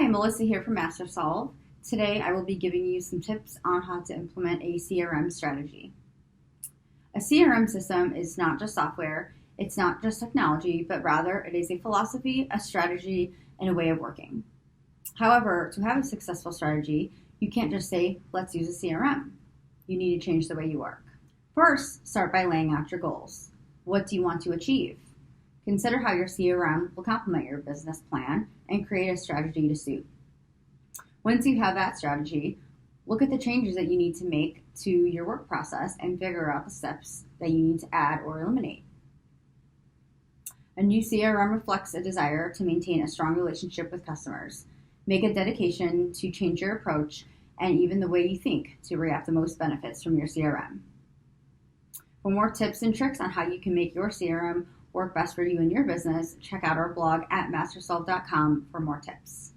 Melissa here from MasterSolve. Today I will be giving you some tips on how to implement a CRM strategy. A CRM system is not just software, it's not just technology, but rather it is a philosophy, a strategy, and a way of working. However, to have a successful strategy, you can't just say, let's use a CRM. You need to change the way you work. First, start by laying out your goals. What do you want to achieve? Consider how your CRM will complement your business plan and create a strategy to suit. Once you have that strategy, look at the changes that you need to make to your work process and figure out the steps that you need to add or eliminate. A new CRM reflects a desire to maintain a strong relationship with customers. Make a dedication to change your approach and even the way you think to reap the most benefits from your CRM. For more tips and tricks on how you can make your CRM work best for you and your business, check out our blog at mastersolve.com for more tips.